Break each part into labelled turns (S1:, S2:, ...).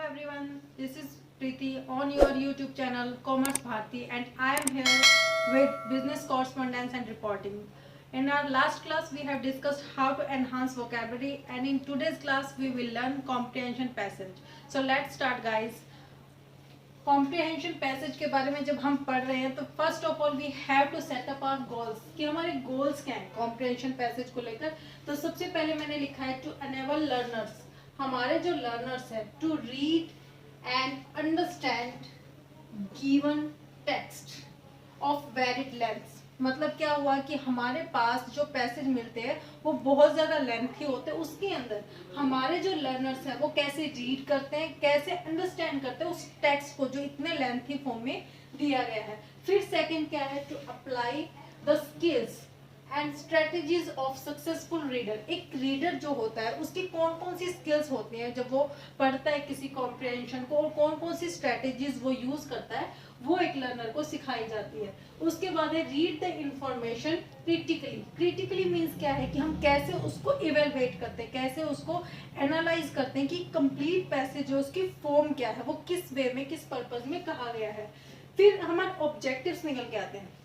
S1: everyone, this is Preeti on your YouTube channel Commerce Bharti, and I am here with business correspondence and reporting. In our last class we have discussed how to enhance vocabulary, and in today's class we will learn comprehension passage. So let's start guys. Comprehension passage के बारे में जब हम पढ़ रहे हैं तो first of all we have to set up our goals कि हमारे गोल्स क्या हैं कॉम्प्रिहेंशन पैसेज को लेकर। तो सबसे पहले मैंने लिखा है टू एनेबल लर्नर्स, हमारे जो लर्नर्स हैं to read and understand given text of varied length. मतलब क्या हुआ कि हमारे पास जो पैसेज मिलते हैं वो बहुत ज्यादा लेंथी होते हैं, उसके अंदर हमारे जो लर्नर्स हैं वो कैसे रीड करते हैं, कैसे अंडरस्टैंड करते हैं उस टेक्स्ट को जो इतने लेंथी फॉर्म में दिया गया है। फिर सेकंड क्या है, to apply the skills and strategies of successful reader. एक रीडर जो होता है उसकी कौन कौन सी स्किल्स होती हैं जब वो पढ़ता है किसी कॉम्प्रिहेंशन को, और कौन कौन सी स्ट्रेटेजीज वो यूज करता है, वो एक लर्नर को सिखाई जाती है। उसके बाद है read the information critically. Critically means क्या है कि हम कैसे उसको इवेलुएट करते हैं, कैसे उसको एनालाइज करते हैं कि कंप्लीट पैसेज जो उसकी फॉर्म क्या है, वो किस वे में किस पर्पज में कहा गया है। फिर हमारे ऑब्जेक्टिव्स निकल के आते हैं।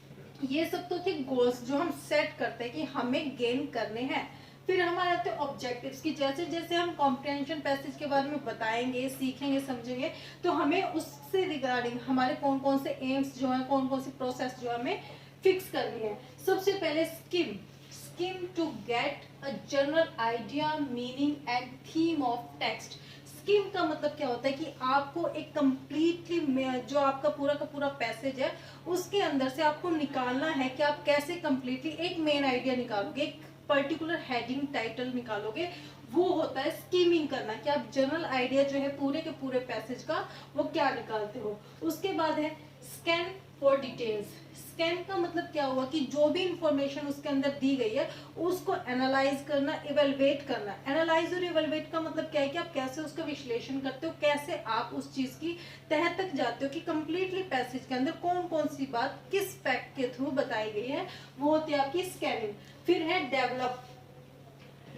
S1: ये सब तो थे गोल्स जो हम सेट करते हैं कि हमें गेन करने हैं। फिर हमारे आते हैं ऑब्जेक्टिव्स की जैसे जैसे हम कॉम्प्रिहेंशन पैसेज के बारे में बताएंगे, सीखेंगे, समझेंगे, तो हमें उससे रिगार्डिंग हमारे कौन कौन से एम्स जो है, कौन कौन सी प्रोसेस जो हमें फिक्स करनी है। सबसे पहले skim to get a general idea, meaning and theme of text. Skim का मतलब क्या होता है कि आपको एक कंप्लीटली जो आपका पूरा का पूरा पैसेज है उसके अंदर से आपको निकालना है कि आप कैसे कंप्लीटली एक मेन आइडिया निकालोगे, एक पर्टिकुलर हेडिंग टाइटल निकालोगे। वो होता है स्कीमिंग करना, कि आप जनरल आइडिया जो है पूरे के पूरे पैसेज का वो क्या निकालते हो। उसके बाद है स्कैन फॉर डिटेल्स। स्कैन का मतलब क्या हुआ कि जो भी इंफॉर्मेशन उसके अंदर दी गई है उसको एनालाइज करना, इवेलुएट करना। एनालाइज और इवेलुएट का मतलब क्या है कि आप कैसे उसका विश्लेषण करते हो, कैसे आप उस चीज की तह तक जाते हो कि कंप्लीटली पैसेज के अंदर कौन कौन सी बात किस फैक्ट के थ्रू बताई गई है, वो होती है आपकी स्कैनिंग। फिर है डेवलप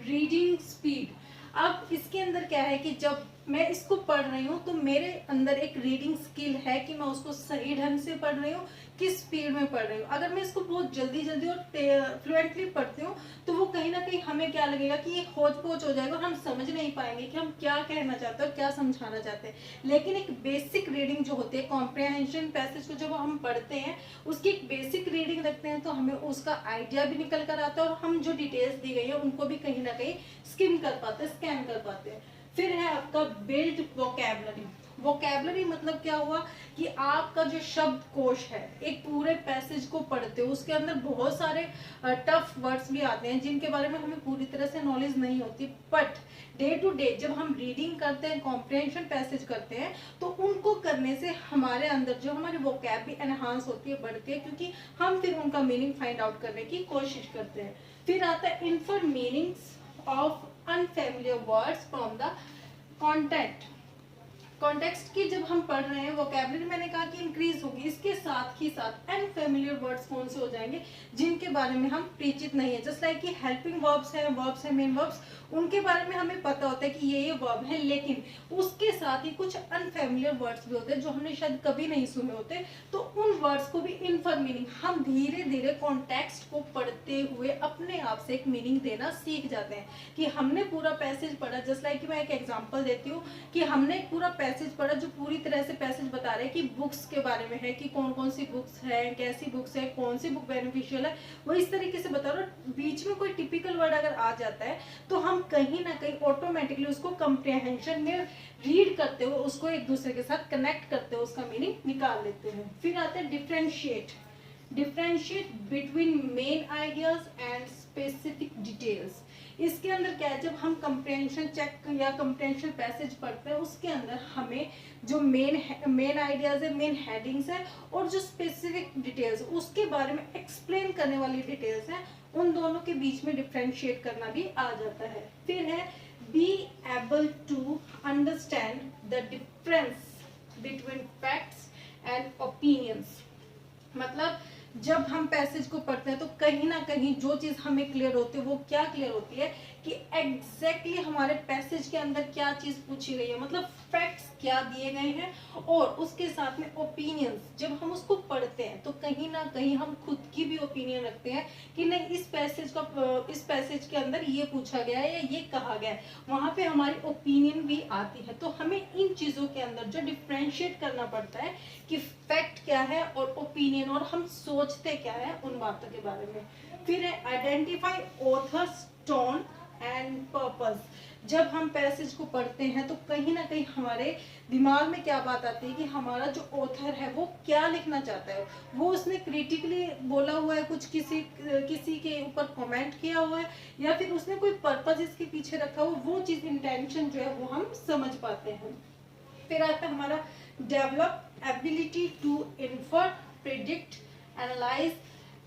S1: रीडिंग स्पीड। अब इसके अंदर क्या है कि जब मैं इसको पढ़ रही हूँ तो मेरे अंदर एक रीडिंग स्किल है कि मैं उसको सही ढंग से पढ़ रही हूँ, किस स्पीड में पढ़ रही हूँ। अगर मैं इसको बहुत जल्दी जल्दी और फ्लुएंटली पढ़ती हूँ तो वो कहीं ना कहीं हमें क्या लगेगा कि ये खोज पोच हो जाएगा, हम समझ नहीं पाएंगे कि हम क्या कहना चाहते हैं और क्या समझाना चाहते हैं। लेकिन एक बेसिक रीडिंग जो होती है कॉम्प्रिहेंशन पैसेज को जब हम पढ़ते हैं उसकी एक बेसिक रीडिंग रखते हैं तो हमें उसका आइडिया भी निकल कर आता है और हम जो डिटेल्स दी गई है उनको भी कहीं ना कहीं स्किम कर पाते हैं, स्कैन कर पाते हैं। फिर है आपका बिल्ड वोकैबुलरी। वोकैबुलरी मतलब क्या हुआ कि आपका जो शब्द कोश है, एक पूरे पैसेज को पढ़ते हो उसके अंदर बहुत सारे टफ वर्ड्स भी आते हैं जिनके बारे में हमें पूरी तरह से नॉलेज नहीं होती, बट डे टू डे जब हम रीडिंग करते हैं, कॉम्प्रिहेंशन पैसेज करते हैं, तो उनको करने से हमारे अंदर जो हमारी वोकैब भी एनहांस होती है, बढ़ती है, क्योंकि हम फिर उनका मीनिंग फाइंड आउट करने की कोशिश करते हैं। फिर आता है infer meanings of unfamiliar words from the context की जब हम पढ़ रहे हैं वोकैबुलरी मैंने कहा कि इंक्रीज होगी, इसके साथ ही साथ अनफेमिलियर वर्ड्स कौन से हो जाएंगे जिनके बारे में हम परिचित नहीं है। जस्ट लाइक कि हेल्पिंग वर्ब्स है मेन वर्ब्स, उनके बारे में हमें पता होता है कि ये वर्ब है, लेकिन उसके साथ ही कुछ अनफेमिलियर वर्ड्स भी होते हैं जो हमने शायद कभी नहीं सुने होते। तो उन वर्ड्स को भी इनफर मीनिंग हम धीरे धीरे कॉन्टेक्स्ट को पढ़ते हुए अपने आप से एक मीनिंग देना सीख जाते हैं कि हमने पूरा पैसेज पढ़ा। जस्ट लाइक कि मैं एक एग्जांपल देती हूँ कि हमने पूरा पैसेज पढ़ा जो पूरी तरह से पैसेज बता रहे हैं कि बुक्स के बारे में है, कि कौन कौन सी बुक्स है, कैसी बुक्स है, कौन सी बुक बेनिफिशियल है, वो इस तरीके से बता रहा हूँ। बीच में कोई टिपिकल वर्ड अगर आ जाता है तो हम कहीं ना कहीं ऑटोमेटिकली उसको कंप्रिहेंशन में रीड करते हुए उसको एक दूसरे के साथ कनेक्ट करते हुए उसका मीनिंग निकाल लेते हैं। फिर आते हैं differentiate between main ideas and specific details. इसके अंदर क्या है, जब हम कंप्रिहेंशन चेक या कंप्रिहेंशन पैसेज पढ़ते हैं उसके अंदर हमें जो मेन आइडियाज है, मेन हेडिंग्स है, और जो स्पेसिफिक डिटेल्स उसके बारे में एक्सप्लेन करने वाली डिटेल्स है, उन दोनों के बीच में डिफरेंशिएट करना भी आ जाता है। फिर है be able to understand the difference between facts and opinions. मतलब जब हम पैसेज को पढ़ते हैं तो कहीं ना कहीं जो चीज़ हमें क्लियर होती है वो क्या क्लियर होती है कि एग्जैक्टली हमारे पैसेज के अंदर क्या चीज़ पूछी गई है, मतलब फैक्ट्स क्या दिए गए हैं, और उसके साथ में ओपिनियंस। जब हम उसको पढ़ते हैं तो कहीं ना कहीं हम खुद की भी ओपिनियन रखते हैं कि नहीं, इस पैसेज के अंदर ये पूछा गया है या ये कहा गया है, वहाँ पे हमारी ओपिनियन भी आती है। तो हमें इन चीज़ों के अंदर जो डिफ्रेंशिएट करना पड़ता है कि फैक्ट क्या है और ओपिनियन, और हम सोचते क्या है उन बातों के बारे में। फिर है identify authors tone and purpose. जब हम पैसेज को पढ़ते हैं तो कहीं ना कहीं हमारे दिमाग में क्या बात आती है कि हमारा जो ऑथर है वो क्या लिखना चाहता है, वो उसने क्रिटिकली बोला हुआ है, कुछ किसी के ऊपर कमेंट किया हुआ है, या फिर उसने कोई पर्पस इसके पीछे रखा हुआ, वो चीज़ इंटेंशन जो है वो हम समझ पाते हैं। फिर आता है हमारा develop ability to infer, predict, analyse,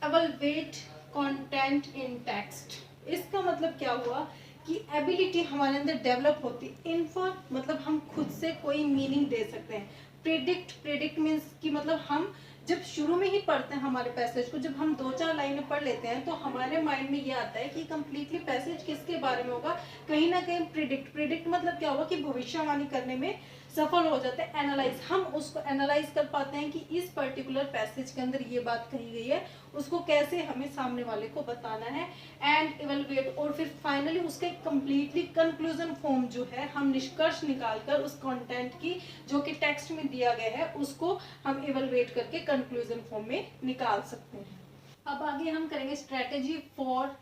S1: evaluate content in text. इसका मतलब क्या हुआ कि एबिलिटी हमारे अंदर डेवलप होती है। इन्फर मतलब हम खुद से कोई मीनिंग दे सकते हैं। प्रिडिक्ट मीन्स कि मतलब हम जब शुरू में ही पढ़ते हैं हमारे पैसेज को, जब हम 2-4 लाइनें पढ़ लेते हैं तो हमारे माइंड में ये आता है कि कंप्लीटली पैसेज किसके बारे में होगा, कहीं ना कहीं प्रिडिक्ट मतलब क्या होगा कि भविष्यवाणी करने में सफल हो जाते हैं। एनालाइज, हम उसको एनालाइज कर पाते हैं कि इस पर्टिकुलर पैसेज के अंदर ये बात कही गई है, उसको कैसे हमें सामने वाले को बताना है। एंड इवेलुएट, और फिर फाइनली उसका कंप्लीटली कंक्लूजन फॉर्म जो है, हम निष्कर्ष निकालकर उस कंटेंट की जो कि टेक्स्ट में दिया गया है उसको हम इवेलुएट करके कंक्लूजन फॉर्म में निकाल सकते हैं। अब आगे हम करेंगे strategy for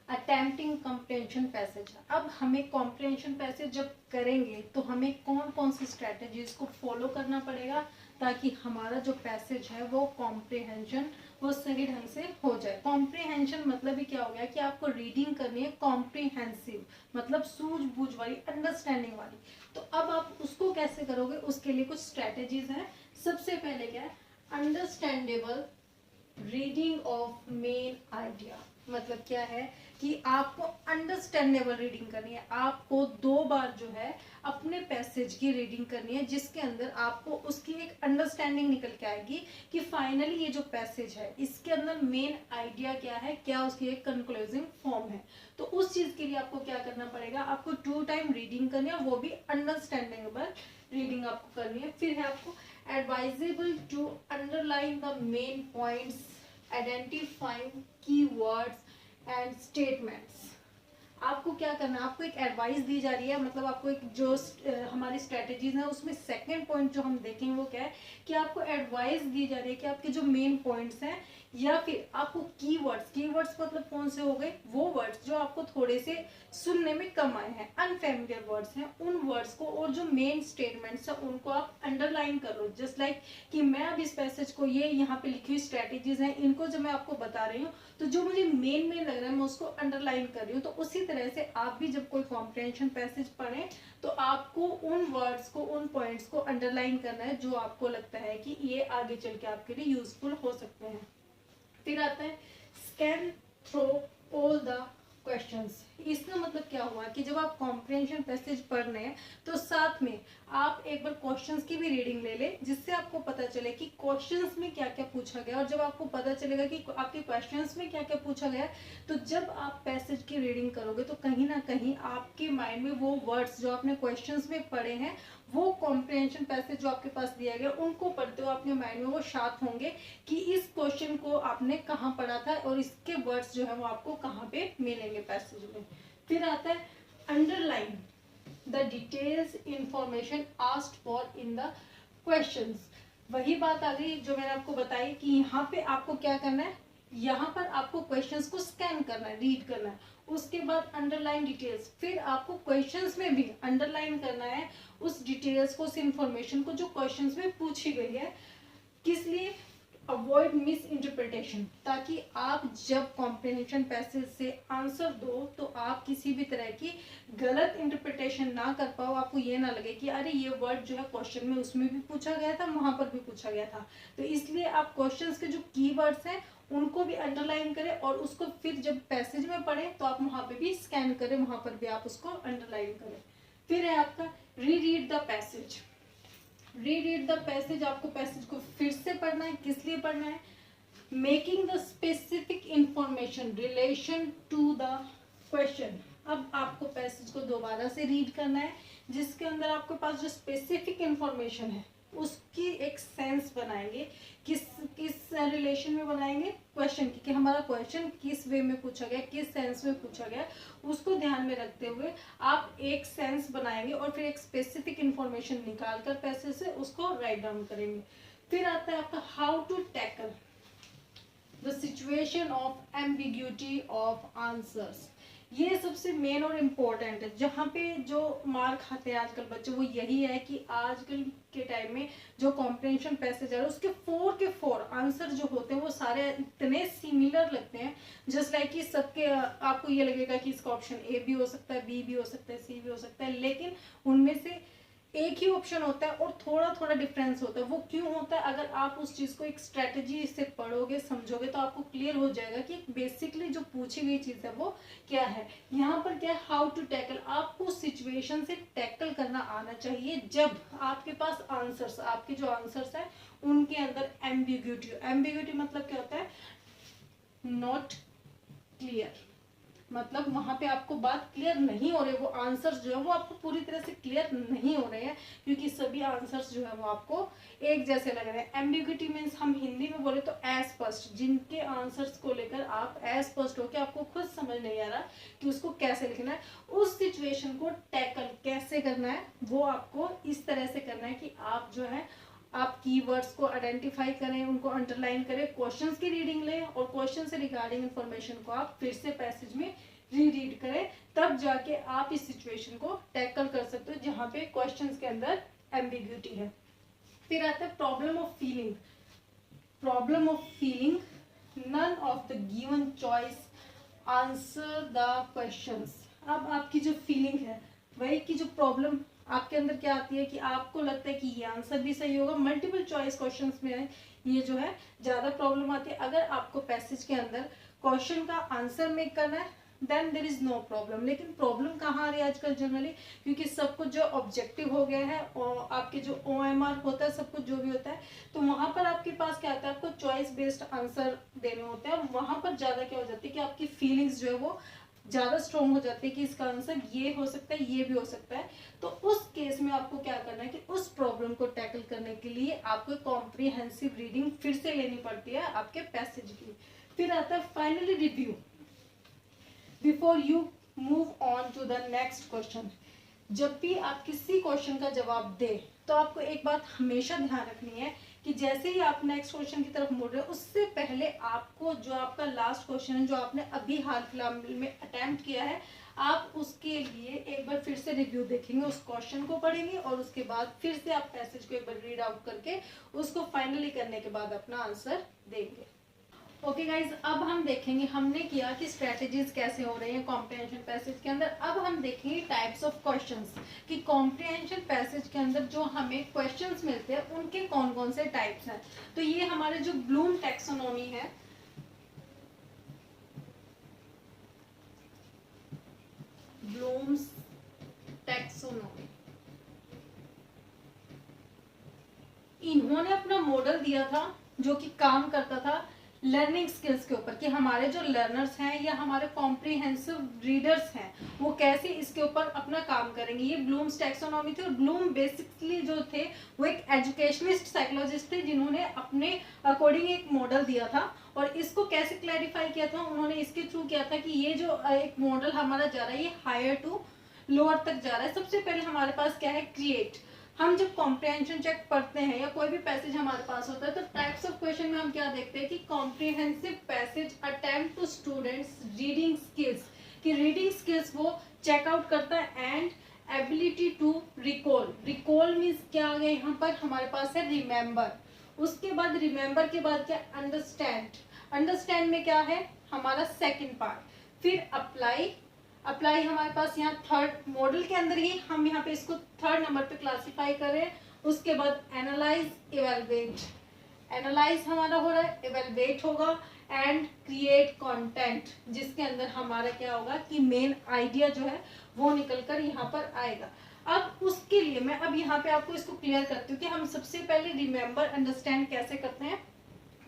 S1: attempting comprehension passage. अब हमें कॉम्प्रिहेंशन पैसेज जब करेंगे तो हमें कौन कौन सी स्ट्रेटेजीज को फॉलो करना पड़ेगा ताकि हमारा जो पैसेज है वो कॉम्प्रिहेंशन वो सही ढंग से हो जाए। कॉम्प्रिहेंशन मतलब ही क्या हो गया कि आपको रीडिंग करनी है कॉम्प्रिहेंसिव, मतलब सूझबूझ वाली, अंडरस्टैंडिंग वाली। तो अब आप उसको कैसे करोगे, उसके लिए कुछ स्ट्रेटेजीज हैं। सबसे पहले क्या है, understandable reading of main idea. मतलब क्या है कि आपको अंडरस्टैंडेबल रीडिंग करनी है। आपको 2 बार जो है अपने पैसेज की रीडिंग करनी है, जिसके अंदर आपको उसकी एक अंडरस्टैंडिंग निकल के आएगी कि फाइनली ये जो पैसेज है इसके अंदर मेन आइडिया क्या है, क्या उसकी एक कंक्लूजिंग फॉर्म है। तो उस चीज के लिए आपको क्या करना पड़ेगा, आपको 2 टाइम रीडिंग करनी है, वो भी अंडरस्टैंडेबल रीडिंग आपको करनी है। फिर है आपको advisable to underline the main points, identifying keywords and statements. आपको क्या करना है, आपको एक एडवाइस दी जा रही है, मतलब आपको एक जो हमारी स्ट्रेटेजीज है उसमें सेकंड पॉइंट जो हम देखेंगे वो क्या है कि आपको एडवाइस दी जा रही है कि आपके जो मेन पॉइंट्स हैं, या फिर आपको कीवर्ड्स मतलब कौन से हो गए, वो वर्ड्स जो आपको थोड़े से सुनने में कम आए हैं, अनफेमिलियर वर्ड्स हैं, उन वर्ड्स को, और जो मेन स्टेटमेंट्स है उनको आप अंडरलाइन कर लो। जस्ट लाइक कि मैं अब इस पैसेज को, ये यहाँ पे लिखी हुई स्ट्रेटेजीज हैं, इनको जब मैं आपको बता रही हूँ तो जो मुझे मेन लग रहा है मैं उसको अंडरलाइन कर रही हूँ। तो उसी तरह से आप भी जब कोई कॉम्प्रिहेंशन पैसेज पढ़ें तो आपको उन वर्ड्स को, उन पॉइंट्स को अंडरलाइन करना है जो आपको लगता है कि ये आगे चल के आपके लिए यूजफुल हो सकते हैं। फिर आता है scan through all the questions. इसका मतलब क्या हुआ कि जब आप कॉम्प्रिहेंशन पैसेज पढ़ रहे हैं तो साथ में आप एक बार क्वेश्चंस की भी रीडिंग ले लें, जिससे आपको पता चले कि क्वेश्चंस में क्या क्या पूछा गया। और जब आपको पता चलेगा कि आपके क्वेश्चंस में क्या क्या पूछा गया, तो जब आप पैसेज की रीडिंग करोगे तो कहीं ना कहीं आपके माइंड में वो वर्ड्स जो आपने क्वेश्चंस में पढ़े हैं, वो कॉम्प्रिहेंशन पैसेज जो आपके पास दिया गया, उनको पढ़ते हो आपके माइंड में वो शार्प होंगे कि इस क्वेश्चन को आपने कहाँ पढ़ा था और इसके वर्ड्स जो है वो आपको कहाँ पे मिलेंगे पैसेज में। फिर आता है underline the details information asked for in the questions. वही बात आ गई जो मैंने आपको बताई कि यहाँ पे आपको क्या करना है, यहाँ पर आपको क्वेश्चंस को स्कैन करना है, रीड करना है, उसके बाद अंडरलाइन डिटेल्स। फिर आपको क्वेश्चंस में भी अंडरलाइन करना है उस डिटेल्स को, उस इंफॉर्मेशन को जो क्वेश्चंस में पूछी गई है। किस लिए, अवॉइड मिस इंटरप्रिटेशन, ताकि आप जब कॉम्प्रिहेंशन पैसेज से आंसर दो तो आप किसी भी तरह की गलत इंटरप्रिटेशन ना कर पाओ, आपको ये ना लगे कि अरे ये वर्ड जो है क्वेश्चन में उसमें भी पूछा गया था, वहां पर भी पूछा गया था। तो इसलिए आप क्वेश्चंस के जो कीवर्ड्स हैं उनको भी अंडरलाइन करें, और उसको फिर जब पैसेज में पढ़ें तो आप वहां पे भी स्कैन करें, वहां पर भी आप उसको अंडरलाइन करें। फिर है आपका read the passage. Read the passage, आपको पैसेज को फिर से पढ़ना है। किस लिए पढ़ना है, making the specific information relation to the question. अब आपको पैसेज को दोबारा से रीड करना है, जिसके अंदर आपके पास जो स्पेसिफिक इंफॉर्मेशन है उसकी एक सेंस बनाएंगे। किस किस रिलेशन में बनाएंगे, क्वेश्चन की, कि हमारा क्वेश्चन किस वे में पूछा गया, किस सेंस में पूछा गया, उसको ध्यान में रखते हुए आप एक सेंस बनाएंगे और फिर एक स्पेसिफिक इंफॉर्मेशन निकाल कर पैसेज से उसको राइट डाउन करेंगे। फिर आता है आपका how to tackle the situation of ambiguity of answers. ये सबसे मेन और इम्पोर्टेंट है। जहाँ पे जो मार खाते हैं आजकल बच्चे वो यही है कि आजकल के टाइम में जो कॉम्प्रिहेंशन पैसेज है उसके 4 के 4 आंसर जो होते हैं वो सारे इतने सिमिलर लगते हैं, जस्ट लाइक कि सबके आपको ये लगेगा कि इसका ऑप्शन ए भी हो सकता है, बी भी हो सकता है, सी भी हो सकता है, लेकिन उनमें से एक ही ऑप्शन होता है और थोड़ा थोड़ा डिफरेंस होता है। वो क्यों होता है, अगर आप उस चीज को एक स्ट्रेटेजी से पढ़ोगे समझोगे तो आपको क्लियर हो जाएगा कि बेसिकली जो पूछी गई चीज है वो क्या है। यहाँ पर क्या है, हाउ टू टैकल, आपको सिचुएशन से टैकल करना आना चाहिए जब आपके पास आंसर्स, आपके जो आंसर्स है उनके अंदर एम्बिग्यूटी। एम्बिग्यूटी मतलब क्या होता है, नॉट क्लियर, मतलब वहां पे आपको बात क्लियर नहीं हो रही, वो आंसर्स जो है वो आपको पूरी तरह से क्लियर नहीं हो रहे हैं, क्योंकि सभी आंसर्स जो है वो आपको एक जैसे लग रहे हैं। एम्बिग्यूटी मीन्स हम हिंदी में बोले तो अस्पष्ट, जिनके आंसर्स को लेकर आप अस्पष्ट हो के आपको खुद समझ नहीं आ रहा कि उसको कैसे लिखना है। उस सिचुएशन को टैकल कैसे करना है वो आपको इस तरह से करना है कि आप जो है आप कीवर्ड्स को आइडेंटिफाई करें, उनको अंडरलाइन करें, क्वेश्चंस की रीडिंग लें और क्वेश्चन से रिगार्डिंग इंफॉर्मेशन को आप फिर से पैसेज में रीड करें, तब जाके आप इस सिचुएशन को टैकल कर सकते हो जहां पे क्वेश्चंस के अंदर एम्बिग्यूटी है। फिर आता है problem of feeling. Problem of feeling, none of the given choice answer the questions. अब आपकी जो फीलिंग है वही की जो प्रॉब्लम आपके अंदर क्या आती है कि आपको लगता है कि ये आंसर भी सही होगा, मल्टीपल चॉइस क्वेश्चंस में ये जो है ज्यादा प्रॉब्लम आती है। अगर आपको पैसेज के अंदर क्वेश्चन का आंसर मेक करना है then there is no problem. लेकिन प्रॉब्लम कहाँ आ रही है आजकल जनरली, क्योंकि सब कुछ जो ऑब्जेक्टिव हो गया है और आपके जो OMR होता है, सब कुछ जो भी होता है, तो वहां पर आपके पास क्या आता है, आपको चॉइस बेस्ड आंसर देने होते हैं। वहां पर ज्यादा क्या हो जाती है कि आपकी फीलिंग्स जो है वो ज्यादा स्ट्रॉन्ग हो जाती है कि इसका आंसर ये हो सकता है, ये भी हो सकता है। तो उस केस में आपको क्या करना है कि उस प्रॉब्लम को टैकल करने के लिए आपको कॉम्प्रिहेंसिव रीडिंग फिर से लेनी पड़ती है आपके पैसेज की। फिर आता है finally review before you move on to the next question. जब भी आप किसी क्वेश्चन का जवाब दे तो आपको एक बात हमेशा ध्यान रखनी है कि जैसे ही आप नेक्स्ट क्वेश्चन की तरफ मुड़ रहे हो उससे पहले आपको जो आपका लास्ट क्वेश्चन है जो आपने अभी हाल फिलहाल में अटेम्प्ट किया है, आप उसके लिए एक बार फिर से रिव्यू देखेंगे, उस क्वेश्चन को पढ़ेंगे और उसके बाद फिर से आप पैसेज को एक बार रीड आउट करके उसको फाइनली करने के बाद अपना आंसर देंगे। ओके गाइज, अब हम देखेंगे, हमने किया कि स्ट्रेटेजीज कैसे हो रही हैं कॉम्प्रिहेंशन पैसेज के अंदर। अब हम देखेंगे टाइप्स ऑफ क्वेश्चंस कि कॉम्प्रिहेंशन पैसेज के अंदर जो हमें क्वेश्चंस मिलते हैं उनके कौन कौन से टाइप्स हैं। तो ये हमारे जो ब्लूम टैक्सोनॉमी है, ब्लूम्स टैक्सोनॉमी, इन्होंने अपना मॉडल दिया था जो कि काम करता था लर्निंग स्किल्स के ऊपर, कि हमारे जो लर्नर्स हैं या हमारे कॉम्प्रिहेंसिव रीडर्स हैं वो कैसे इसके ऊपर अपना काम करेंगे। ये ब्लूम्स टैक्सोनॉमी थी और ब्लूम बेसिकली जो थे वो एक एजुकेशनिस्ट साइकोलॉजिस्ट थे जिन्होंने अपने अकॉर्डिंग एक मॉडल दिया था। और इसको कैसे क्लैरिफाई किया था उन्होंने, इसके थ्रू किया था कि ये जो एक मॉडल हमारा जा रहा है ये हायर टू लोअर तक जा रहा है। सबसे पहले हमारे पास क्या है, क्रिएट। हम जब कॉम्प्रिहेंशन चेक पढ़ते हैं या कोई भी पैसेज हमारे पास होता है तो टाइप्स ऑफ क्वेश्चन में हम क्या देखते हैं कि comprehensive passage attempt to students reading skills, कि रीडिंग स्किल्स वो चेकआउट करता है and ability to recall. Recall means क्या आ गया यहाँ पर, हमारे पास है रिमेंबर। उसके बाद रिमेंबर के बाद क्या, अंडरस्टैंड। अंडरस्टैंड में क्या है हमारा सेकेंड पार्ट। फिर अप्लाई। अप्लाई हमारे पास यहाँ थर्ड मॉडल के अंदर ही हम यहाँ पे इसको थर्ड नंबर पे क्लासिफाई करें। उसके बाद एनालाइज, इवेलुएट। एनालाइज हमारा हो रहा है, इवेलुएट होगा एंड क्रिएट कंटेंट, जिसके अंदर हमारा क्या होगा कि मेन आइडिया जो है वो निकल कर यहाँ पर आएगा। अब उसके लिए मैं अब यहाँ पे आपको इसको क्लियर करती हूँ कि हम सबसे पहले रिमेंबर अंडरस्टैंड कैसे करते हैं।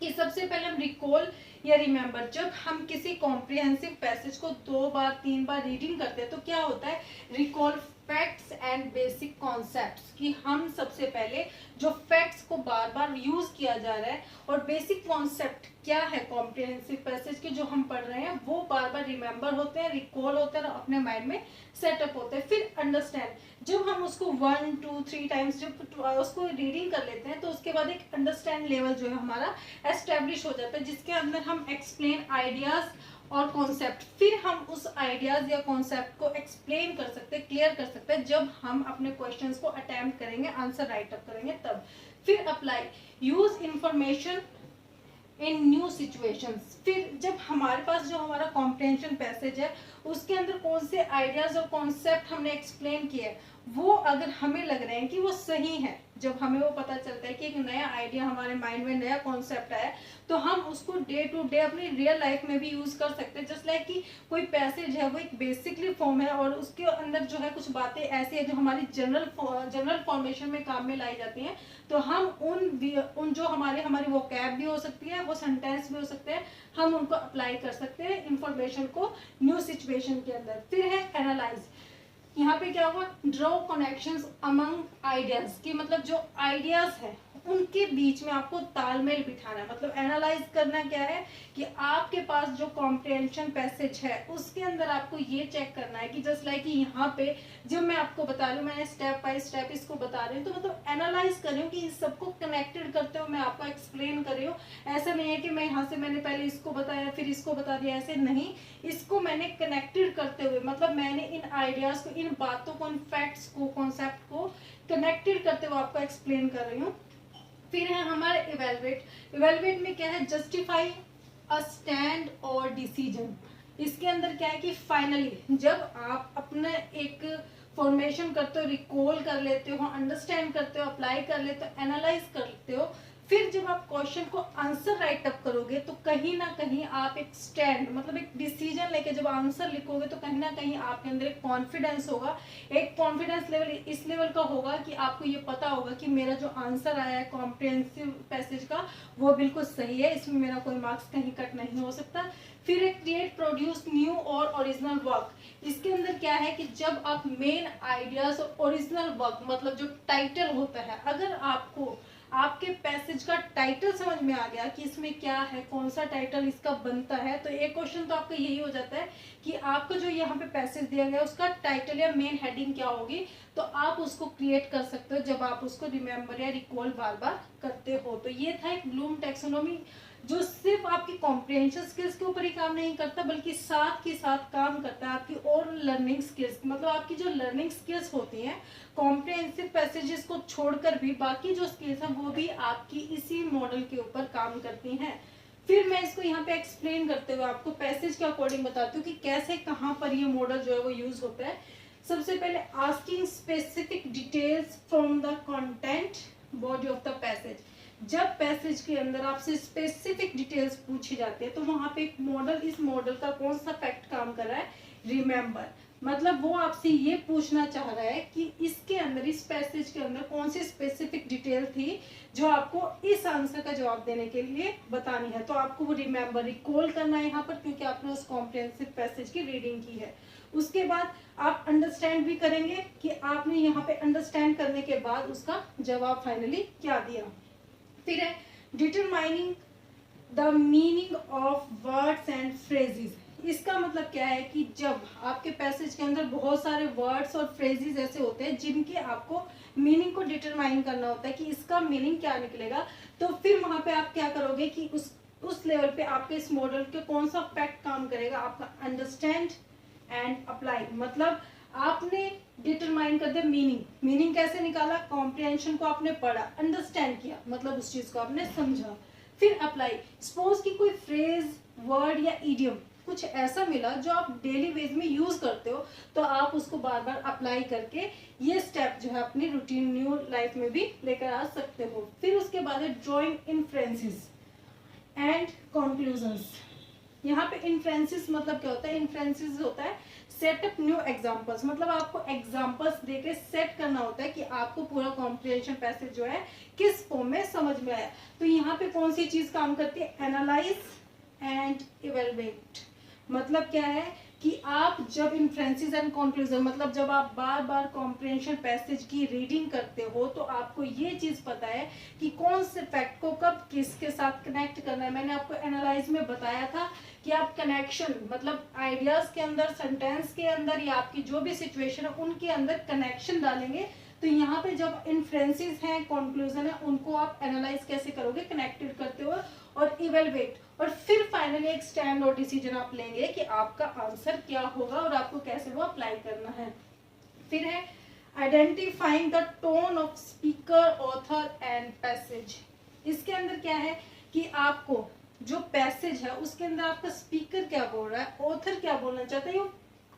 S1: कि सबसे पहले हम रिकॉल या रिमेंबर, जब हम किसी कॉम्प्रिहेंसिव पैसेज को 2 बार 3 बार रीडिंग करते हैं तो क्या होता है, recall facts and basic concepts, कि हम सबसे पहले जो फैक्ट्स को बार बार यूज किया जा रहा है और बेसिक कॉन्सेप्ट क्या है कॉम्प्रिहेंसिव पैसेज के जो हम पढ़ रहे हैं वो बार बार रिमेंबर होते हैं, रिकॉल होते हैं और अपने माइंड में सेटअप होते हैं। फिर अंडरस्टैंड, जब हम उसको 1 2 3 टाइम्स जब उसको रीडिंग कर लेते हैं तो उसके बाद एक अंडरस्टैंड लेवल जो है हमारा एस्टेब्लिश हो जाता है, जिसके अंदर हम एक्सप्लेन आइडियाज और कॉन्सेप्ट, फिर हम उस आइडियाज या कॉन्सेप्ट को एक्सप्लेन कर सकते हैं, क्लियर कर सकते हैं जब हम अपने क्वेश्चंस को अटेम्प्ट करेंगे, आंसर राइट अप करेंगे तब। फिर apply, use information in new situations, फिर जब हमारे पास जो हमारा कॉम्प्रिहेंशन पैसेज है उसके अंदर कौन से आइडियाज और कॉन्सेप्ट हमने एक्सप्लेन किए हैं वो अगर हमें लग रहे हैं कि वो सही है, जब हमें वो पता चलता है कि एक नया आइडिया हमारे माइंड में, नया कॉन्सेप्ट आया, तो हम उसको डे टू डे अपनी रियल लाइफ में भी यूज कर सकते हैं। जस्ट लाइक कि कोई पैसेज है वो एक बेसिकली फॉर्म है और उसके अंदर जो है कुछ बातें ऐसी है जो हमारी जनरल फॉर्मेशन में काम में लाई जाती हैं, तो हम उन जो हमारी वोकैब भी हो सकती है, वो सेंटेंस भी हो सकते हैं, हम उनको अप्लाई कर सकते हैं इंफॉर्मेशन को न्यू सिचुएशन के अंदर। फिर है एनालाइज, यहाँ पे क्या हुआ, ड्रॉ कनेक्शंस अमंग आइडियाज, की मतलब जो आइडियाज है उनके बीच में आपको तालमेल बिठाना है। मतलब एनालाइज करना क्या है कि आपके पास जो कॉम्प्रिहेंशन पैसेज है उसके अंदर आपको ये चेक करना है कि जस्ट लाइक यहाँ पे जब मैं आपको बता रही हूँ, मैं स्टेप बाय स्टेप इसको बता रही हूँ, तो मतलब एनालाइज कर रही हूँ कि इस सबको कनेक्टेड करते हुए मैं आपको एक्सप्लेन कर रही हूँ। ऐसा नहीं है कि मैं यहाँ से मैंने पहले इसको बताया फिर इसको बता दिया, ऐसे नहीं, इसको मैंने कनेक्टेड करते हुए, मतलब मैंने इन आइडियाज को, इन बातों को, इन फैक्ट्स को, कॉन्सेप्ट को कनेक्टेड करते हुए आपको एक्सप्लेन कर रही हूँ। फिर है हमारा इवेलुएट, इवेलुएट में क्या है, जस्टिफाई अ स्टैंड और डिसीजन। इसके अंदर क्या है कि फाइनली जब आप अपने एक फॉर्मेशन करते हो, रिकॉल कर लेते हो, अंडरस्टैंड करते हो, अप्लाई कर लेते हो, एनालाइज करते हो, फिर जब आप क्वेश्चन को आंसर राइट अप करोगे तो कहीं ना कहीं आप एक स्टैंड, मतलब एक डिसीजन लेके जब आंसर लिखोगे तो कहीं ना कहीं आपके अंदर एक कॉन्फिडेंस होगा। एक कॉन्फिडेंस लेवल इस लेवल का होगा कि आपको ये पता होगा कि मेरा जो आंसर आया है कॉम्प्रिहेंसिव पैसेज का वो बिल्कुल सही है, इसमें मेरा कोई मार्क्स कहीं कट नहीं हो सकता। फिर एक क्रिएट प्रोड्यूस न्यू और ओरिजिनल वर्क, इसके अंदर क्या है कि जब आप मेन आइडियाज और ओरिजिनल वर्क, मतलब जो टाइटल होता है, अगर आपको आपके पैसेज का टाइटल समझ में आ गया कि इसमें क्या है, कौन सा टाइटल इसका बनता है, तो एक क्वेश्चन तो आपका यही हो जाता है कि आपका जो यहाँ पे पैसेज दिया गया उसका टाइटल या मेन हेडिंग क्या होगी, तो आप उसको क्रिएट कर सकते हो जब आप उसको रिमेम्बर या रिकॉल बार बार करते हो। तो ये था एक ब्लूम टैक्सोनॉमी जो सिर्फ आपकी कॉम्प्रिहेंशन स्किल्स के ऊपर ही काम नहीं करता बल्कि साथ के साथ काम करता है आपकी और लर्निंग स्किल्स, मतलब आपकी जो लर्निंग स्किल्स होती हैं कॉम्प्रिहेंसिव पैसेजेस को छोड़कर भी बाकी जो स्किल्स हैं वो भी आपकी इसी मॉडल के ऊपर काम करती हैं। फिर मैं इसको यहाँ पे एक्सप्लेन करते हुए आपको पैसेज के अकॉर्डिंग बताती हूँ कि कैसे कहाँ पर ये मॉडल जो है वो यूज होता है। सबसे पहले asking specific details from the content body of the passage, जब पैसेज के अंदर आपसे स्पेसिफिक डिटेल्स पूछी जाती है तो वहां पे एक मॉडल, इस मॉडल का कौन सा फैक्ट काम कर रहा है, रिमेंबर, मतलब वो आपसे ये पूछना चाह रहा है कि इसके अंदर, इस पैसेज के अंदर कौन सी स्पेसिफिक डिटेल थी जो आपको इस आंसर का जवाब देने के लिए बतानी है, तो आपको वो रिमेंबर, रिकॉल करना है यहाँ पर क्योंकि आपने उस कॉम्प्रिहेंसिव पैसेज की रीडिंग की है। उसके बाद आप अंडरस्टैंड भी करेंगे कि आपने यहाँ पे अंडरस्टैंड करने के बाद उसका जवाब फाइनली क्या दिया। फिर है determining the meaning of words and phrases, इसका मतलब क्या है कि जब आपके पैसेज के अंदर बहुत सारे वर्ड्स और फ्रेजेस ऐसे होते हैं जिनके आपको मीनिंग को डिटरमाइन करना होता है कि इसका मीनिंग क्या निकलेगा, तो फिर वहां पे आप क्या करोगे कि उस लेवल पे आपके इस मॉडल के कौन सा फैक्ट काम करेगा, आपका अंडरस्टैंड एंड अप्लाई, मतलब आपने डिटरमाइन कर दिया मीनिंग, मीनिंग कैसे निकाला, कॉम्प्रिहेंशन को आपने पढ़ा, अंडरस्टैंड किया, मतलब उस चीज को आपने समझा। फिर अप्लाई, सपोज कि कोई फ्रेज, वर्ड या इडियम कुछ ऐसा मिला जो आप डेली बेस में यूज करते हो, तो आप उसको बार बार अप्लाई करके ये स्टेप जो है अपनी रूटीन न्यू लाइफ में भी लेकर आ सकते हो। फिर उसके बाद है ड्रॉइंग इन्फ्रेंसेस एंड कंक्लूजन्स, यहाँ पे इन्फ्रेंसिस मतलब क्या होता है? इन्फ्रेंसिस होता है सेटअप न्यू एग्जाम्पल्स, मतलब आपको एग्जाम्पल्स देके सेट करना होता है कि आपको पूरा कॉम्प्रिहेंशन पैसेज जो है किस फॉर्म में समझ में आया। तो यहाँ पे कौन सी चीज काम करती है? Analyse and evaluate. मतलब क्या है कि आप जब इन्फ्रेंसिस एंड कंक्लूजन, मतलब जब आप बार बार कॉम्प्रिहेंशन पैसेज की रीडिंग करते हो तो आपको ये चीज पता है कि कौन से फैक्ट को कब किसके साथ कनेक्ट करना है। मैंने आपको एनालाइज में बताया था कि आप कनेक्शन, मतलब आइडियाज के अंदर, सेंटेंस के अंदर या आपकी जो भी सिचुएशन है उनके अंदर कनेक्शन डालेंगे। तो यहाँ पे जब इन्फ्रेंसिस है, कंक्लूजन है, उनको आप एनालाइज कैसे करोगे? कनेक्टेड करते हुए और इवेलुएट, और फिर फाइनली एक स्टैंड और डिसीजन आप लेंगे कि आपका आंसर क्या होगा और आपको कैसे वो अप्लाई करना है। फिर है identifying the tone of speaker, author and passage. इसके अंदर क्या है कि आपको जो पैसेज है उसके अंदर आपका स्पीकर क्या बोल रहा है, ऑथर क्या बोलना चाहता है, ये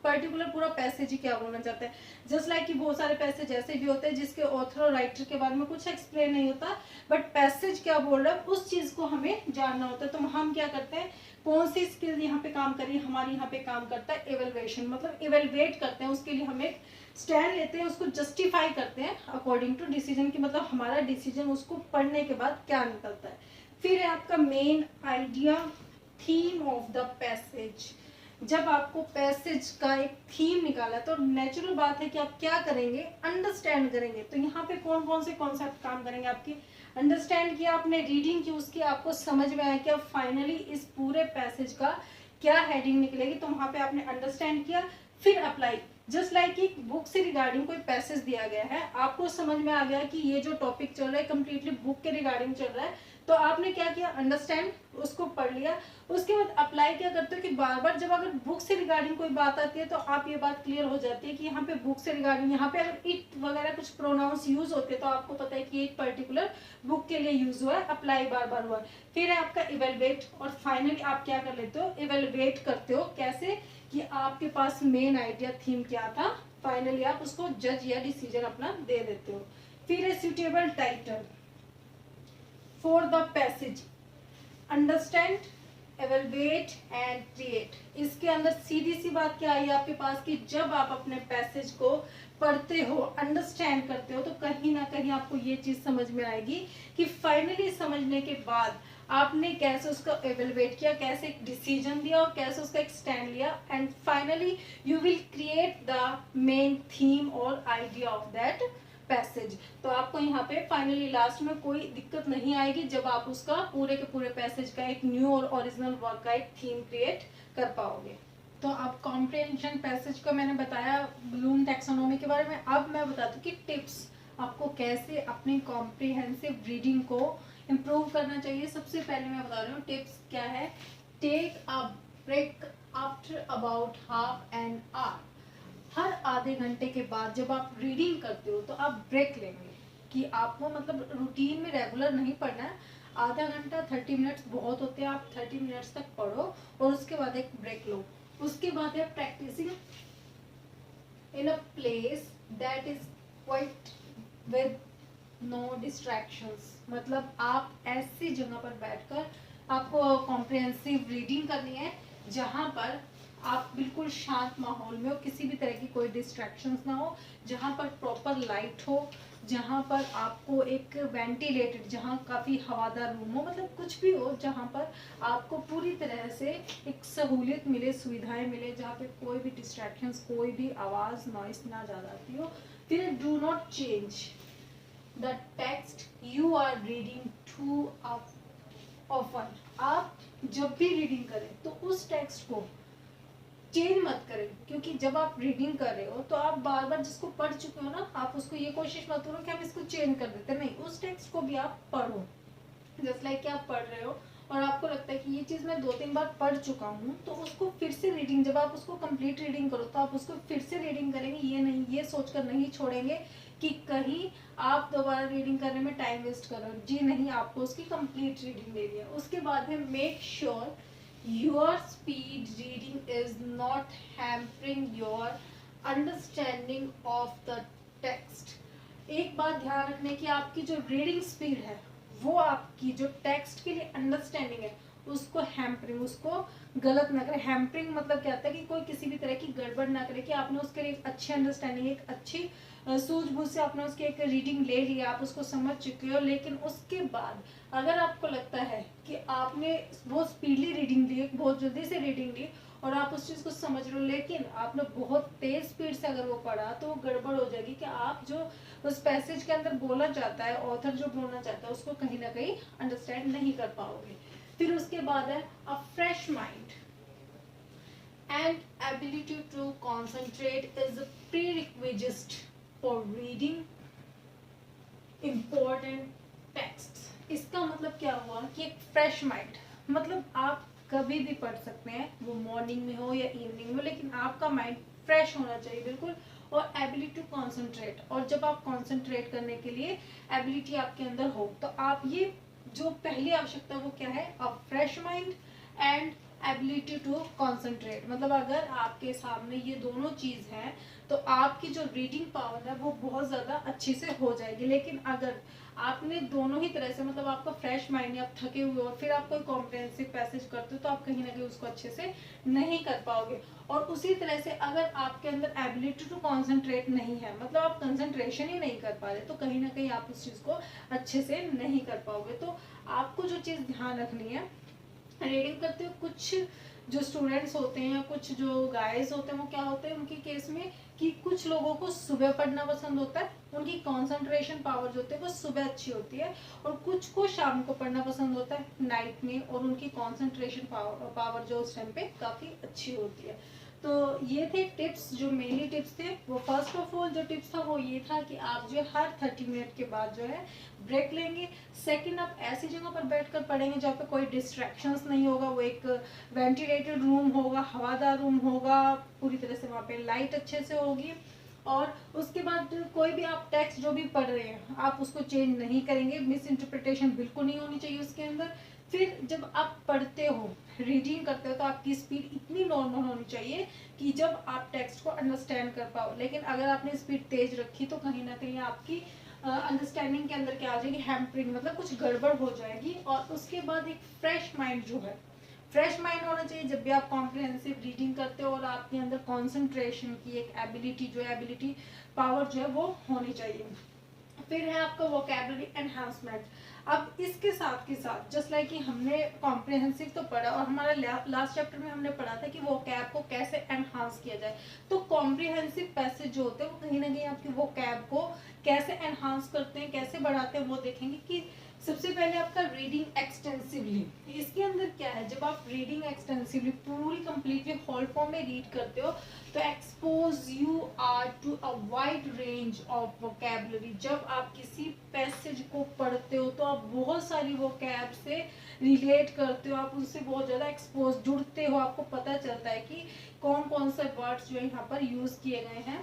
S1: पर्टिकुलर पूरा पैसेज ही क्या बोलना चाहता है। जस्ट लाइक कि बहुत सारे पैसेज ऐसे भी होते हैं जिसके ऑथर और राइटर के बारे में कुछ एक्सप्लेन नहीं होता, बट पैसेज क्या बोल रहा है उस चीज को हमें जानना होता है। तो हम क्या करते हैं, कौन सी स्किल यहाँ पे काम कर रही है? हमारी यहाँ पे काम करता है इवेलुएशन, मतलब इवेलुएट करते हैं, उसके लिए हम एक स्टैंड लेते हैं, उसको जस्टिफाई करते हैं अकॉर्डिंग टू डिसीजन की, मतलब हमारा डिसीजन उसको पढ़ने के बाद क्या निकलता है। फिर है आपका main idea, theme of the passage. जब आपको पैसेज का एक थीम निकाला तो नेचुरल बात है कि आप क्या करेंगे? अंडरस्टैंड करेंगे। तो यहाँ पे कौन कौन से कॉन्सेप्ट काम करेंगे? आपकी अंडरस्टैंड किया आपने, रीडिंग की उसकी, आपको समझ में आया कि अब फाइनली इस पूरे पैसेज का क्या हेडिंग निकलेगी, तो वहां पे आपने अंडरस्टैंड किया। फिर अप्लाई, जस्ट लाइक कि बुक से रिगार्डिंग कोई पैसेज दिया गया है, आपको समझ में आ गया कि ये जो टॉपिक चल रहा है कंप्लीटली बुक के रिगार्डिंग चल रहा है, तो आपने क्या किया? अंडरस्टैंड, उसको पढ़ लिया। उसके बाद अप्लाई क्या करते हो कि बार बार जब अगर बुक से रिगार्डिंग कोई बात आती है तो आप ये बात क्लियर हो जाती है कि यहाँ पे बुक से रिगार्डिंग, यहाँ पे अगर इट वगैरह कुछ प्रोनाउंस यूज होते हैं तो आपको पता है कि एक पर्टिकुलर बुक के लिए यूज हुआ है, अप्लाई बार बार हुआ है। फिर है आपका इवेलुएट, और फाइनली आप क्या कर लेते हो? इवेलुएट करते हो। कैसे? कि आपके पास मेन आइडिया, थीम क्या था, फाइनली आप उसको जज या डिसीजन अपना दे देते हो। फिर है suitable title for the passage, understand, evaluate and create. इसके अंदर सीधी सी बात क्या आई आपके पास कि जब आप अपने पैसेज को पढ़ते हो, अंडरस्टैंड करते हो, तो कहीं ना कहीं आपको ये चीज समझ में आएगी कि फाइनली समझने के बाद आपने कैसे उसका एवेलुएट किया, कैसे एक डिसीजन दिया और कैसे उसका एक स्टैंड लिया, and finally you will create the main theme और आइडिया ऑफ दैट पैसेज। तो आपको यहाँ पे फाइनली लास्ट में कोई दिक्कत नहीं आएगी जब आप उसका पूरे के पूरे पैसेज का एक न्यू और ओरिजिनल वर्क का एक थीम क्रिएट कर पाओगे। तो अब कॉम्प्रिहेंशन पैसेज का मैंने बताया, ब्लूम टैक्सोनॉमी के बारे में। अब मैं बताती हूँ कि टिप्स आपको कैसे अपनी कॉम्प्रिहेंसिव रीडिंग को इम्प्रूव करना चाहिए। सबसे पहले मैं बता रही हूँ टिप्स क्या है। Take a break after about half an hour. हर आधे घंटे के बाद जब आप रीडिंग करते हो तो आप ब्रेक लेंगे, कि आपको मतलब रूटीन में रेगुलर नहीं पढ़ना है। आधा घंटा 30 मिनट्स बहुत होते हैं, आप 30 मिनट्स तक पढ़ो और उसके बाद एक ब्रेक लो। उसके बाद है practising in a place that is quite with no distractions. मतलब आप ऐसी जगह पर बैठकर आपको कॉम्प्रिहेंसिव रीडिंग करनी है जहां पर आप बिल्कुल शांत माहौल में हो, किसी भी तरह की कोई डिस्ट्रैक्शंस ना हो, जहां पर प्रॉपर लाइट हो, जहां पर आपको एक वेंटिलेटेड, जहां काफ़ी हवादार रूम हो, मतलब कुछ भी हो जहां पर आपको पूरी तरह से एक सहूलियत मिले, सुविधाएं मिले, जहां पे कोई भी डिस्ट्रैक्शंस, कोई भी आवाज़, नॉइस ना ज़्यादा आती हो। फिर do not change the text you are reading too often. आप जब भी रीडिंग करें तो उस टेक्स्ट को चेंज मत करें, क्योंकि जब आप रीडिंग कर रहे हो तो आप बार बार जिसको पढ़ चुके हो ना, आप उसको ये कोशिश मत करो कि हम इसको चेंज कर देते, नहीं, उस टेक्स्ट को भी आप पढ़ो। जस्ट लाइक कि आप पढ़ रहे हो और आपको लगता है कि ये चीज़ मैं 2-3 बार पढ़ चुका हूँ, तो उसको फिर से रीडिंग, जब आप उसको कंप्लीट रीडिंग करो तो आप उसको फिर से रीडिंग करेंगे, ये नहीं, ये सोचकर नहीं छोड़ेंगे कि कहीं आप दोबारा रीडिंग करने में टाइम वेस्ट कर रहे हो। जी नहीं, आपको उसकी कंप्लीट रीडिंग लेनी है। उसके बाद में make sure your speed reading is not hampering your understanding of the text। एक बात ध्यान रखने की, आपकी जो रीडिंग स्पीड है वो आपकी जो टेक्स्ट के लिए अंडरस्टैंडिंग है उसको हैम्परिंग, उसको गलत ना करें। हैम्परिंग मतलब क्या होता है कि कोई किसी भी तरह की गड़बड़ ना करे, कि आपने उसके लिए एक अच्छी अंडरस्टैंडिंग, एक अच्छी सूझबूझ से आपने उसकी एक रीडिंग ले ली, आप उसको समझ चुके हो, लेकिन उसके बाद अगर आपको लगता है कि आपने बहुत स्पीडली रीडिंग ली, बहुत जल्दी से रीडिंग ली और आप उस चीज़ को समझ रहे हो, लेकिन आपने बहुत तेज स्पीड से अगर वो पढ़ा तो वो गड़बड़ हो जाएगी, कि आप जो उस पैसेज के अंदर बोलना चाहता है, ऑथर जो बोलना चाहता है, उसको कहीं ना कहीं अंडरस्टैंड नहीं कर पाओगे। फिर उसके बाद है a fresh mind and ability to concentrate is a prerequisite for reading important texts। इसका मतलब क्या हुआ कि एक फ्रेश माइंड, मतलब आप कभी भी पढ़ सकते हैं, वो मॉर्निंग में हो या इवनिंग में, लेकिन आपका माइंड फ्रेश होना चाहिए बिल्कुल। और एबिलिटी टू कॉन्सेंट्रेट, और जब आप कॉन्सेंट्रेट करने के लिए एबिलिटी आपके अंदर हो, तो आप ये जो पहली आवश्यकता वो क्या है, a fresh mind and ability to concentrate. मतलब अगर आपके सामने ये दोनों चीज है तो आपकी जो रीडिंग पावर है वो बहुत ज्यादा अच्छी से हो जाएगी। लेकिन अगर आपने दोनों ही तरह से, मतलब आपका फ्रेश माइंड है, आप थके हुए हो और फिर आप कोई कॉम्प्रिहेंसिव पैसेज करते हो, तो आप कहीं ना कहीं उसको अच्छे से नहीं कर पाओगे। और उसी तरह से अगर आपके अंदर एबिलिटी टू कॉन्सेंट्रेट नहीं है, मतलब आप कंसंट्रेशन ही नहीं कर पा रहे, तो कहीं ना कहीं आप उस चीज को अच्छे से नहीं कर पाओगे। तो आपको जो चीज ध्यान रखनी है रीडिंग करते हुए, कुछ जो स्टूडेंट्स होते हैं, कुछ जो गाइस होते हैं, वो क्या होते हैं उनके केस में, कि कुछ लोगों को सुबह पढ़ना पसंद होता है, उनकी कंसंट्रेशन पावर जो होती है वो सुबह अच्छी होती है, और कुछ को शाम को पढ़ना पसंद होता है नाइट में, और उनकी कंसंट्रेशन पावर जो उस टाइम पे काफ़ी अच्छी होती है। तो ये थे टिप्स, जो मेनली टिप्स थे वो, फर्स्ट ऑफ ऑल जो टिप्स था वो ये था कि आप जो हर 30 मिनट के बाद जो है ब्रेक लेंगे। सेकंड, आप ऐसी जगह पर बैठकर पढ़ेंगे जहाँ पे कोई डिस्ट्रैक्शंस नहीं होगा, वो एक वेंटिलेटेड रूम होगा, हवादार रूम होगा, पूरी तरह से वहाँ पे लाइट अच्छे से होगी। और उसके बाद कोई भी आप टेक्स्ट जो भी पढ़ रहे हैं आप उसको चेंज नहीं करेंगे, मिस इंटरप्रिटेशन बिल्कुल नहीं होनी चाहिए उसके अंदर। फिर जब आप पढ़ते हो, रीडिंग करते हो, तो आपकी स्पीड इतनी नॉर्मल होनी चाहिए कि जब आप टेक्स्ट को अंडरस्टैंड कर पाओ। लेकिन अगर आपने स्पीड तेज रखी तो कहीं ना कहीं आपकी अंडरस्टैंडिंग के अंदर क्या आ जाएगी, हैम्परिंग, मतलब कुछ गड़बड़ हो जाएगी। और उसके बाद एक फ्रेश माइंड जो है, फ्रेश माइंड होना चाहिए जब भी आप कॉम्प्रिहेंसिव रीडिंग करते हो, और आपके अंदर कंसंट्रेशन की एक एबिलिटी, जो एबिलिटी पावर जो है वो होनी चाहिए। फिर है आपका वोकैबुलरी एनहांसमेंट। अब इसके साथ के साथ जस्ट लाइक कि हमने कॉम्प्रिहेंसिव तो पढ़ा, और हमारा लास्ट चैप्टर में हमने पढ़ा था कि वोकैब को कैसे एनहांस किया जाए। तो कॉम्प्रिहेंसिव पैसेज जो होते हैं वो कहीं ना कहीं आपकी वोकैब को कैसे एनहांस करते हैं, कैसे बढ़ाते हैं, वो देखेंगे। कि सबसे पहले आपका रीडिंग एक्सटेंसिवली, इसके अंदर क्या है, जब आप रीडिंग एक्सटेंसिवली पूरी कंप्लीटली होल फॉर्म में रीड करते हो, तो expose you are to a wide range of vocabulary. जब आप किसी पैसेज को पढ़ते हो तो आप बहुत सारी वोकैब से रिलेट करते हो, आप उससे बहुत ज़्यादा एक्सपोज जुड़ते हो, आपको पता चलता है कि कौन कौन से वर्ड्स जो यहाँ पर यूज़ किए गए हैं।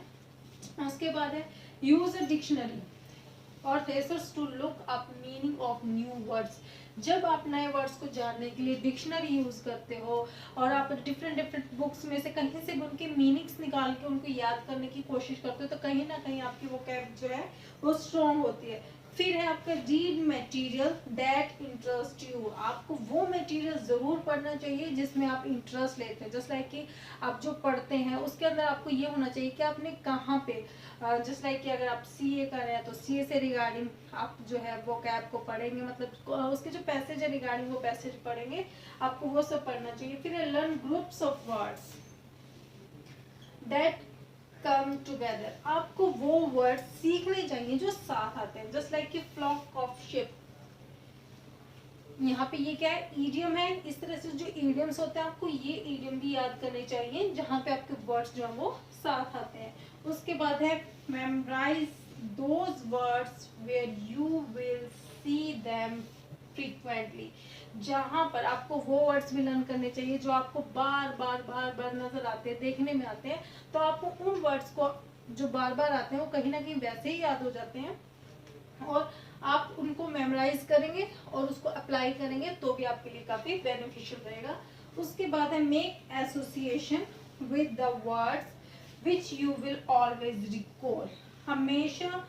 S1: उसके बाद है यूज अ डिक्शनरी और thesaurus to look up meaning of new words. जब आप नए वर्ड्स को जानने के लिए डिक्शनरी यूज करते हो और आप डिफरेंट डिफरेंट बुक्स में से कहीं से भी उनके मीनिंग्स निकाल के उनको याद करने की कोशिश करते हो, तो कहीं ना कहीं आपकी वोकैब जो है वो स्ट्रॉन्ग होती है। फिर है आपका read material that interest you. आपको वो मटेरियल जरूर पढ़ना चाहिए जिसमें आप इंटरेस्ट लेते हैं। जस्ट लाइक कि आप जो पढ़ते हैं उसके अंदर आपको ये होना चाहिए कि आपने कहाँ पे, जस्ट लाइक कि अगर आप सीए कर रहे हैं तो सीए से रिगार्डिंग आप जो है वो कैब को पढ़ेंगे, मतलब उसके जो पैसेज है रिगार्डिंग वो पैसेज पढ़ेंगे, आपको वो सब पढ़ना चाहिए। फिर है learn groups of words that come together. आपको वो वर्ड सीखने चाहिए जो साथ आते हैं, जस्ट लाइक कि फ्लॉक ऑफ शिप। यहाँ पे ये क्या है, ईडियम है। इस तरह से जो ईडियम्स होते हैं आपको ये ईडियम भी याद करने चाहिए जहाँ पे आपके वर्ड्स जो है वो साथ आते हैं। उसके बाद है memorise those words where you will see them frequently. जहाँ पर आपको वो वर्ड्स भी लर्न करने चाहिए जो आपको बार बार बार बार नजर आते हैं, देखने में आते हैं, तो आपको उन वर्ड्स को जो बार बार आते हैं वो कहीं ना कहीं वैसे ही याद हो जाते हैं, और आप उनको मेमोराइज करेंगे और उसको अप्लाई करेंगे तो भी आपके लिए काफी बेनिफिशियल रहेगा। उसके बाद है make association with the words which you will always recall. हमेशा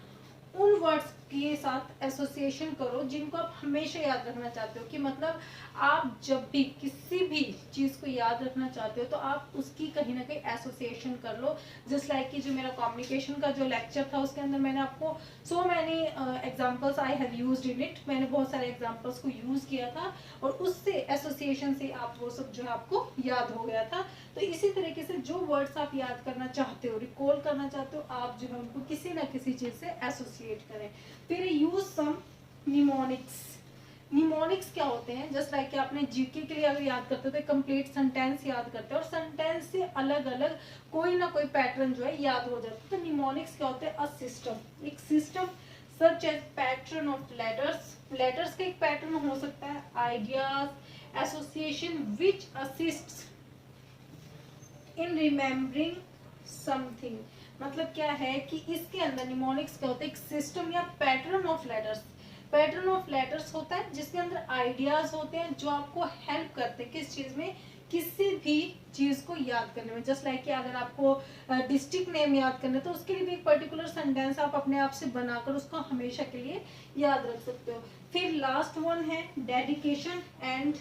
S1: उन वर्ड्स के साथ एसोसिएशन करो जिनको आप हमेशा याद रखना चाहते हो। कि मतलब आप जब भी किसी भी चीज़ को याद रखना चाहते हो तो आप उसकी कहीं ना कहीं एसोसिएशन कर लो। जस्ट लाइक कि जो मेरा कम्युनिकेशन का जो लेक्चर था उसके अंदर मैंने आपको so many examples I have used in it, मैंने बहुत सारे एग्जाम्पल्स को यूज़ किया था और उससे एसोसिएशन से आप वो सब जो है आपको याद हो गया था। तो इसी तरीके से जो वर्ड्स आप याद करना चाहते हो, रिकॉल करना चाहते हो, आप जो है उनको किसी ना किसी चीज़ से एसोसिएट करें। फिर यूज सम निमोनिक्स। निमोनिक्स क्या होते हैं? जस्ट लाइक कि आपने जीके के लिए अगर याद करते हो तो कंप्लीट सेंटेंस याद करते हो और सेंटेंस से अलग अलग कोई ना कोई पैटर्न जो है याद हो जाता है। तो निमोनिक्स क्या होते हैं? अ सिस्टम, एक system such as pattern of letters. Letters का एक पैटर्न हो सकता है, ideas, association which assists in remembering something. मतलब क्या है कि इसके अंदर निमोनिक्स क्या होता है? एक सिस्टम या pattern of letters. Pattern of letters होता है जिसके अंदर आइडियाज होते हैं जो आपको हेल्प करते हैं किस चीज में? किसी भी चीज को याद करने में। जस्ट लाइक कि अगर आपको डिस्ट्रिक्ट नेम याद करना है तो उसके लिए भी एक पर्टिकुलर सेंटेंस आप अपने आप से बनाकर उसको हमेशा के लिए याद रख सकते हो। फिर लास्ट वन है डेडिकेशन एंड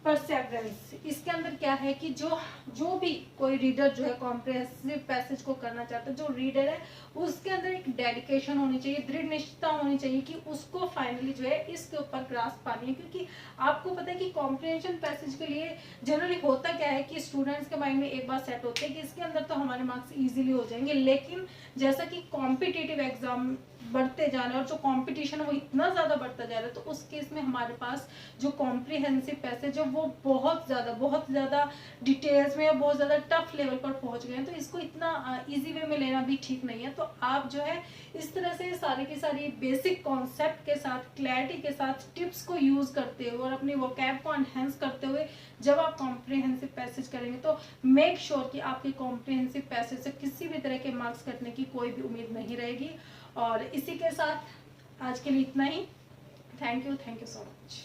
S1: परसेवरेंस। इसके अंदर क्या है कि जो भी कोई रीडर जो है कॉम्प्रिहेंसिव पैसेज को करना चाहता है, जो रीडर है उसके अंदर एक डेडिकेशन होनी चाहिए, दृढ़ निश्चयता होनी चाहिए कि उसको फाइनली जो है इसके ऊपर ग्रास्प पानी है। क्योंकि आपको पता है कि कॉम्प्रिहेंशन पैसेज के लिए जनरली होता क्या है कि स्टूडेंट्स के माइंड में एक बार सेट होते हैं कि इसके अंदर तो हमारे मार्क्स इजीली हो जाएंगे, लेकिन जैसा कि कॉम्पिटिटिव एग्जाम बढ़ते जा रहे हैं और जो कंपटीशन है वो इतना ज़्यादा बढ़ता जा रहा है, तो उस केस में हमारे पास जो कॉम्प्रिहेंसिव पैसेज है वो बहुत ज़्यादा डिटेल्स में या बहुत ज़्यादा टफ लेवल पर पहुंच गए हैं। तो इसको इतना इजी वे में लेना भी ठीक नहीं है। तो आप जो है इस तरह से सारी की सारी बेसिक कॉन्सेप्ट के साथ, क्लैरिटी के साथ, टिप्स को यूज़ करते हुए और अपनी वोकैब को एनहेंस करते हुए जब आप कॉम्प्रिहेंसिव पैसेज करेंगे तो मेक श्योर कि आपके कॉम्प्रिहेंसिव पैसेज से किसी भी तरह के मार्क्स कटने की कोई भी उम्मीद नहीं रहेगी। और इसी के साथ आज के लिए इतना ही। Thank you so much.